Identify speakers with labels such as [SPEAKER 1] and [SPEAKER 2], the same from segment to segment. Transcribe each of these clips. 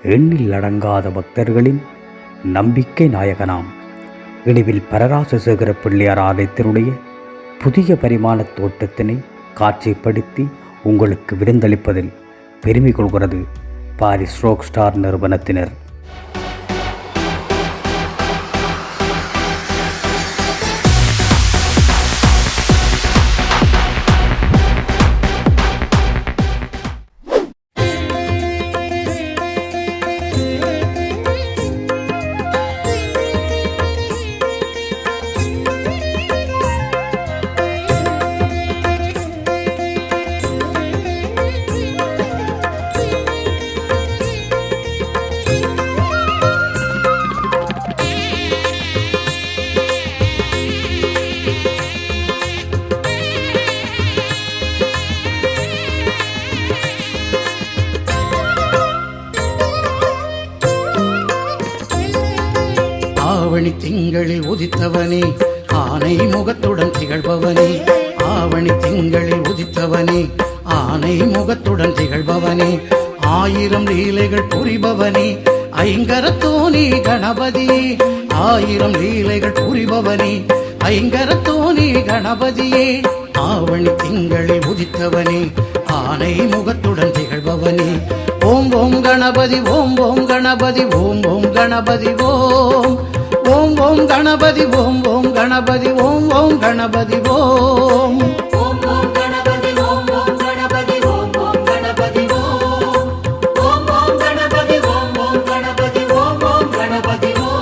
[SPEAKER 1] எண்ணில் அடங்காத பக்தர்களின் நம்பிக்கை நாயகனாம் இடிவில் பரராசசேகர பிள்ளையார் ஆலயத்தினுடைய புதிய பரிமாண தோட்டத்தினை காட்சிப்படுத்தி உங்களுக்கு விருந்தளிப்பதில் பெருமை கொள்கிறது பாரிஸ் ராக் ஸ்டார் நிறுவனத்தினர்.
[SPEAKER 2] ஆவணி திங்களில் உதித்தவனே, ஆனை முகத்துடன் திகழ்பவனே. ஆவணி திங்களில் உதித்தவனே, ஆனை முகத்துடன் திகழ்பவனே. ஆயிரம் லீலைகள் புரிபவனே, ஐங்கரத்தோனி கணபதியே. ஆயிரம் லீலைகள் புரிபவனே, ஐங்கரத்தோனி கணபதியே. ஆவணி திங்களில் உதித்தவனே, ஆனை முகத்துடன் திகழ்பவனே. ஓம் ஓம் கணபதி, ஓம் ஓம் கணபதி, ஓம் ஓம் கணபதி, ஓம் ஓம் ஓம் கணபதி, ஓம் ஓம் கணபதி, ஓம் ஓம் கணபதி, ஓம் ஓம் ஓம் கணபதி, ஓம் ஓம் கணபதி, ஓம் ஓம் கணபதி, ஓம் ஓம் ஓம் கணபதி, ஓம் ஓம் கணபதி, ஓம் ஓம் கணபதி, ஓம்.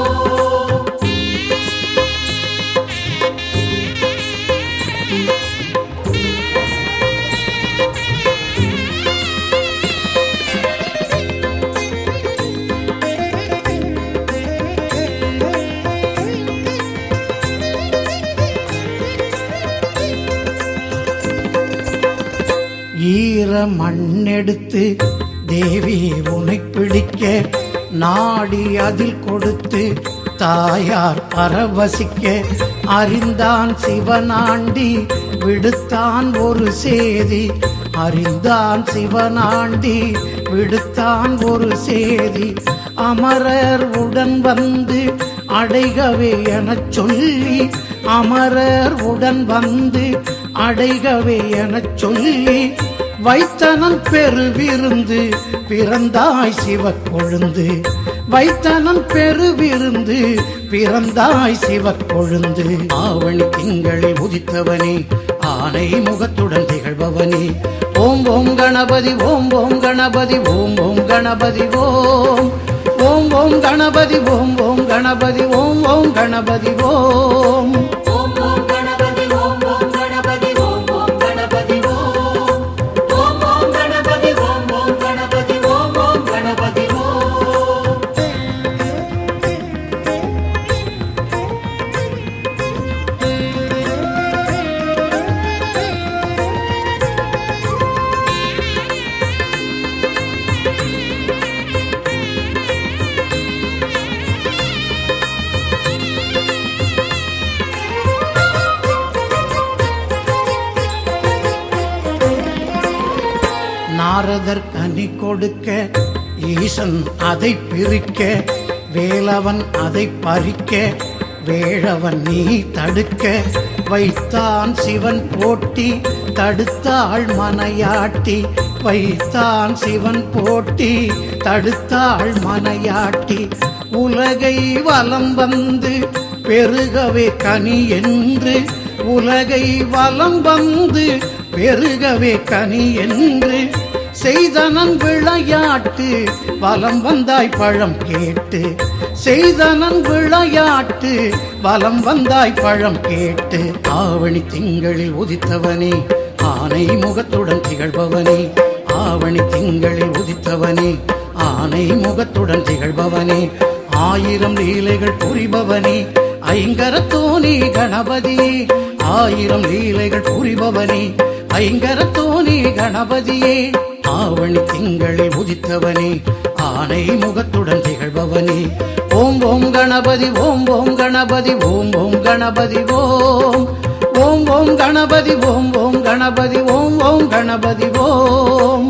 [SPEAKER 2] ஈர மண்ணெடுத்து தேவி உனை பிடிக்க நாடி அதில் கொடுத்து தாயார் பரவசிக்க அறிந்தான் சிவனாண்டி விடுத்தான் ஒரு சேதி. அறிந்தான் சிவனாண்டி விடுத்தான் ஒரு சேதி. அமரர் உடன் வந்து அடைகவே எனச் சொல்லி, அமரர் உடன் வந்து அடைகவே எனச் சொல்லி வைத்தனன் பெருவிருந்து பிறந்தாய் சிவக்கொழுந்து. வைத்தனன் பெருவிருந்து பிறந்தாய் சிவக்கொழுந்து. ஆவணி திங்களில் உதித்தவனே, ஆனை முகத்துடன் திகழ்பவனே. ஓம் ஓம் கணபதி, ஓம் ஓம் கணபதி, ஓம் ஓம் கணபதி, ஓம் ஓம் ஓம் கணபதி, ஓம் ஓம் கணபதி, ஓம் ஓம் கணபதி, ஓம் ஓம் ஓம் கணபதி, ஓம் ஓம் கணபதி, ஓம் ஓம் கணபதி, ஓம் ஓம் ஓம் கணபதி, ஓம் ஓம் கணபதி, ஓம் ஓம் கணபதி, ஓம். நாரதர் கனி கொடுக்க ஈசன் அதை பிரிக்க, வேலவன் அதை பறிக்க வேழவன் நீ தடுக்க. வைத்தான் சிவன் போட்டி தடுத்தாள் மனையாட்டி. வைத்தான் சிவன் போட்டி தடுத்தாள் மனையாட்டி. உலகை வலம் வந்து பெருகவே கனி என்று, உலகை வலம் வந்து பெருகவே கனி என்று செய்தனன் விளையாட்டு. வலம் வந்தாய் பழம் கேட்டு, செய்தனன் விளையாட்டு. வலம் வந்தாய் பழம் கேட்டு. ஆவணி திங்களில் உதித்தவனே, ஆனை முகத்துடன் திகழ்பவனே. ஆவணி திங்களில் உதித்தவனே, ஆனை முகத்துடன் திகழ்பவனே. ஆயிரம் லீலைகள் புரிபவனே, ஐங்கரத்தோனி கணபதியே. ஆயிரம் லீலைகள் புரிபவனே, ஐங்கரத்தோனி கணபதியே. ஆவணி திங்களில் உதித்தவனே, ஆனை முகத்துடன் திகழ்பவனே. ஓம் ஓம் கணபதி, ஓம் ஓம் கணபதி, ஓம் ஓம் கணபதி, ஓம் ஓம் ஓம் கணபதி, ஓம் ஓம் கணபதி, ஓம் ஓம் கணபதி, ஓம்.